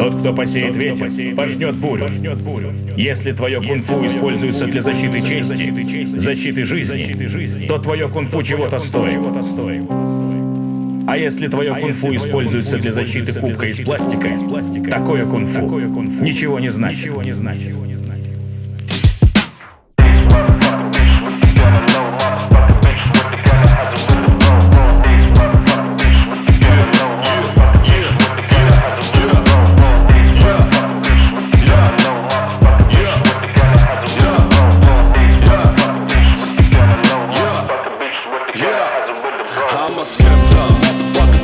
Тот, кто посеет ветер, пожнет бурю. Если твое кунг-фу используется для защиты чести, защиты жизни, то твое кунг-фу чего-то стоит. А если твое кунг-фу используется для защиты кубка из пластика, такое кунг-фу ничего не значит. I'm a skeptic, motherfucker.